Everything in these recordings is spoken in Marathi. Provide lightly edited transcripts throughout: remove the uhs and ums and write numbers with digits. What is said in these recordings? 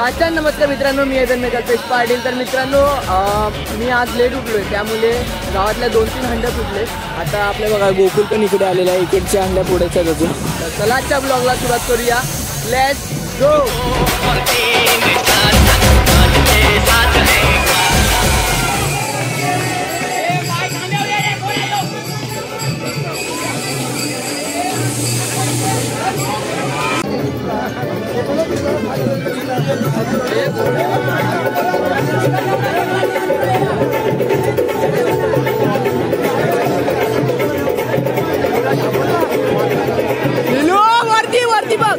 साष्टांग नमस्कार मित्रांनो, मी आहे कल्पेश पाटील। तर मित्रांनो मी आज लेट उठलोय, त्यामुळे गावातल्या 2-3 हंड्या फुटले। आता आपल्या बघा गोकुल पण इकडे आलेला आहे, इकडच्या हंड्या फोडायच्या अजून। तर चला आजच्या ब्लॉगला सुरुवात करूया, लेट्स गो। वरती बघ।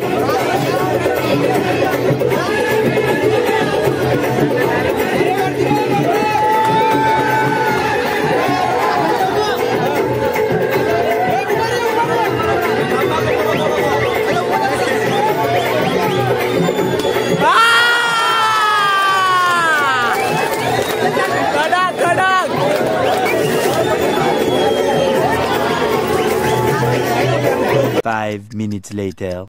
Five minutes later.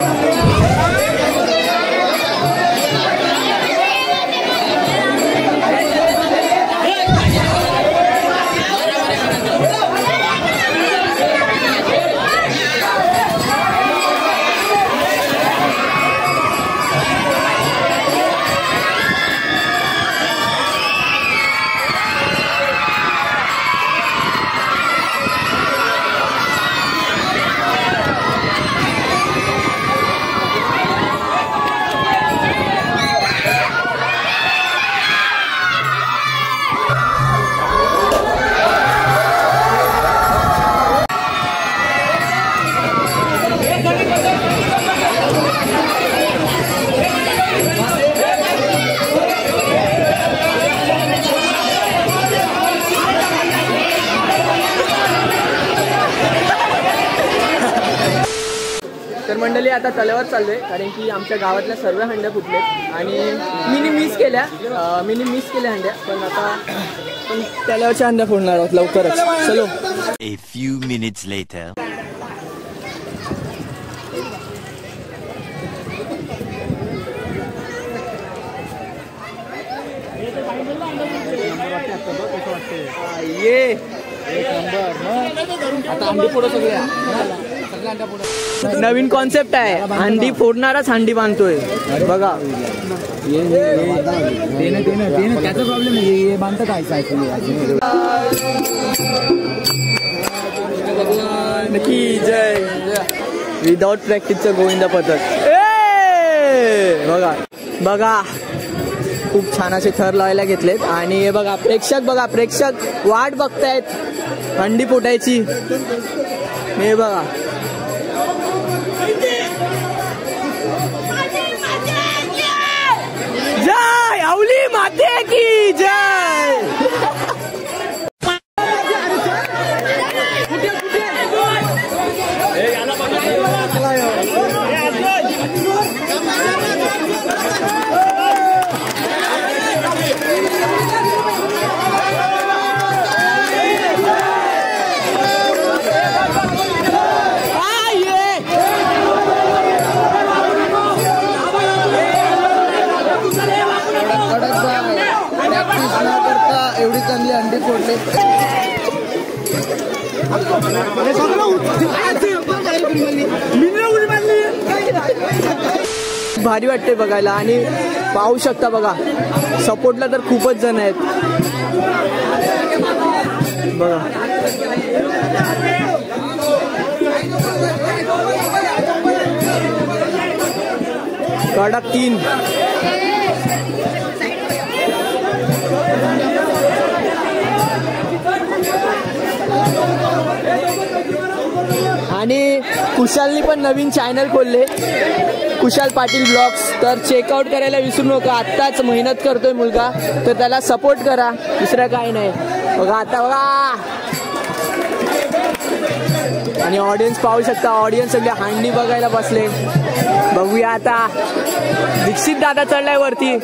तर मंडळी आता तल्यावर चाललोय, कारण की आमच्या गावातल्या सर्व हंड्या फुटले आणि मिनी मिस केल्या हंड्या। पण आता तल्यावरच्या हंड्या फोडणार आहोत लवकरच। चलो। A few minutes later. ये एक नंबर। आता अंडी फोडो सगळ्या, नवीन कॉन्सेप्ट आहे, अंडी फोडणाराच अंडी बांधतोय बघा। त्याचा प्रॉब्लेम आहे, बांधतात नक्की जय। विदाउट प्रॅक्टिसचं गोविंदा पथक बघा बघा, खूप छान असे थर लावायला घेतलेत। आणि हे बघा प्रेक्षक वाट बघतायत अंडी फोटायची। हे बघा जय औली माते की जय। एवढी चांगली अंडी फोडले। भारी वाटते बघायला, आणि पाहू शकता बघा सपोर्टला तर खूपच जण आहेत बघा। कडक 3 आणि कुशालनी पण नवीन चॅनल खोलले, कुशाल पाटील ब्लॉग्स। तर चेकआउट करायला विसरू नका, आत्ताच मेहनत करतोय मुलगा, तर त्याला सपोर्ट करा, दुसरं काय नाही बघा। आता बघा आणि ऑडियन्स पाहू शकता, ऑडियन्स सगळे हांडी बघायला बसले। बघूया आता, दीक्षित दादा चढलाय वरती।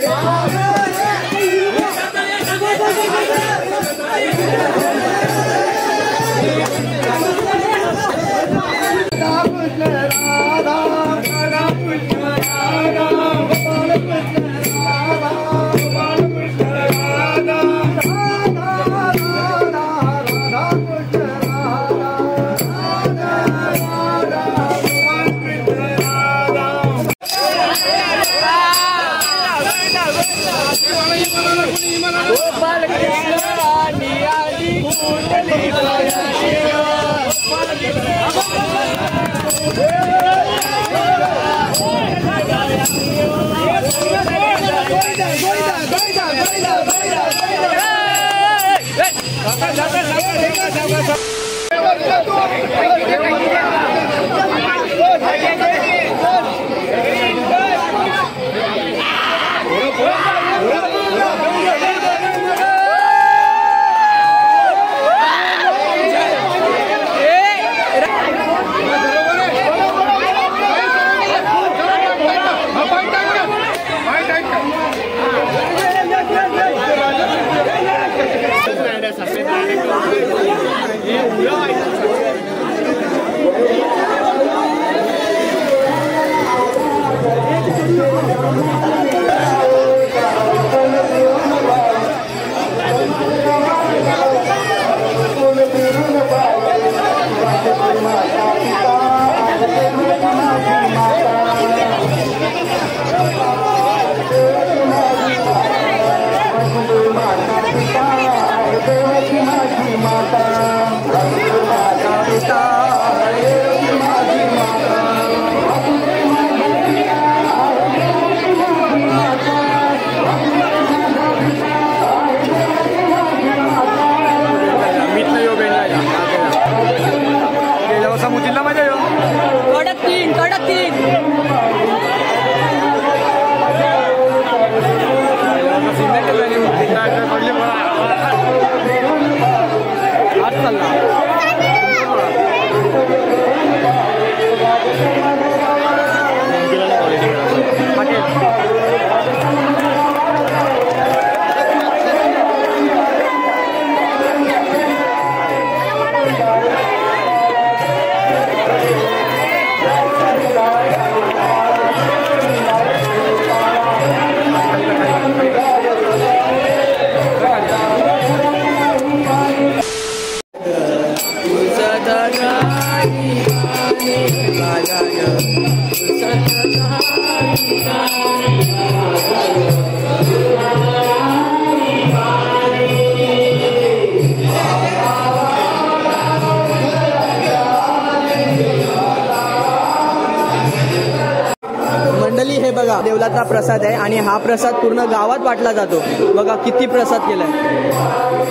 हे बघा देवलाचा प्रसाद आहे आणि हा प्रसाद पूर्ण गावात वाटला जातो. बघा किती प्रसाद केलाय.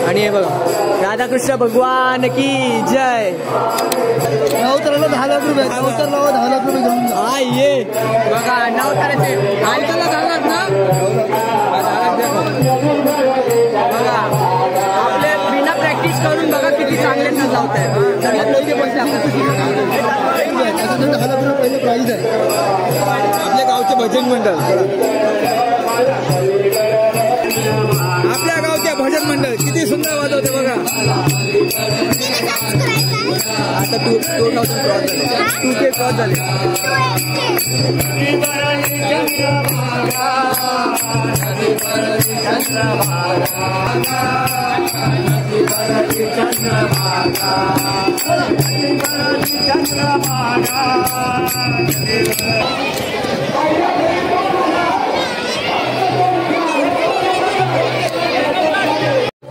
आणि हे बघा राधाकृष्ण भगवान की जय. नवतराला 10 लाख रुपये, नवतराला 10 लाख रुपये घेऊन हा ये बघा नवतराचे आयकाला घालणार ना. बघा आपले बिना प्रॅक्टिस करून बघा किती चांगले न लावत आहे. सगळ्यात लोक पैसे त्याच्यानंतर 10 लाख रुपये पहिले प्राईज आहे. आपल्या गावचे भजन मंडळ, आपल्या गावचे भजन मंडळ किती सुंदर वाजवते बघा. आता 2000 क्रॉस झाले, 2K क्रॉस झाले.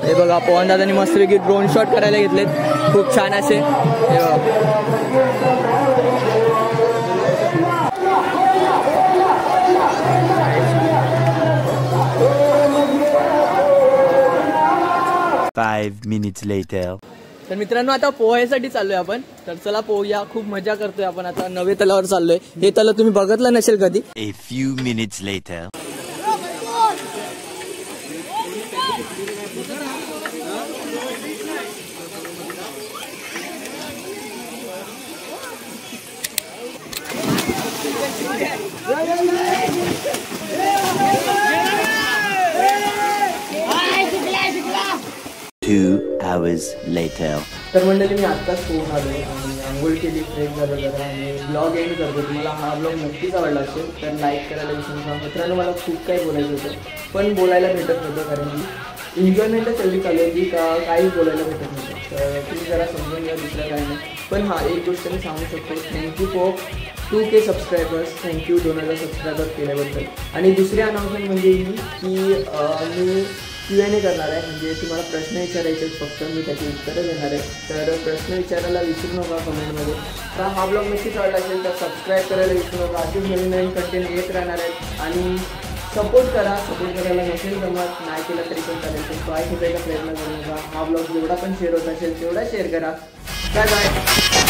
हे बघा पवन दादांनी मस्तपैकी ड्रोन शॉट करायला घेतलेत, खूप छान असे. हे बघा 5 minutes later. तर मित्रांनो आता पोहायसाठी चाललोय आपण. तर चला पोहूया, खूप मजा करतोय आपण. आता नवे तलावर चाललोय. हे तलाव तुम्ही बघितलं नसेल कधी. A few minutes later. Two hours later. तर मंडळी मी आत्ताच पोहून आलो आणि आंघोळ केली, फ्रेश झालो जरा आणि ब्लॉग एंड करतो. तुम्हाला हा ब्लॉग नक्कीच आवडला असेल तर लाईक करायला विसरू नका. मित्रांनो मला खूप काही बोलायचं होतं पण बोलायला भेटत नव्हतं, कारण की एन्जॉयमेंटच एवढी चालू होती का काहीच बोलायला भेटत नव्हतं. तर तुम्ही जरा समजून घ्या, दुसरं काही नाही. पण हां एक गोष्ट मी सांगू शकतो, thank you for 2K subscribers. Thank you 2000 subscribers केल्याबद्दल. आणि दुसरी अनाउन्समेंट म्हणजे ही की मी Q&A करणार आहे. म्हणजे तुम्हाला प्रश्न विचारायचे फक्त, मी त्याची उत्तरं देणार आहे. तर प्रश्न विचारायला विसरू नका कमेंटमध्ये. तर हा ब्लॉग नक्कीच आवडला असेल तर सबस्क्राईब करायला विसरू नका. असेच नवीन नवीन कंटेंट येत राहणार आहेत आणि सपोर्ट करा. सपोर्ट करायला नसेल जमत, नाही केलं तरी पण चालेल, पण ट्राय करायचा प्रयत्न करू नका. हा ब्लॉग जेवढा पण शेअर होत असेल तेवढा शेअर करा. Bye bye.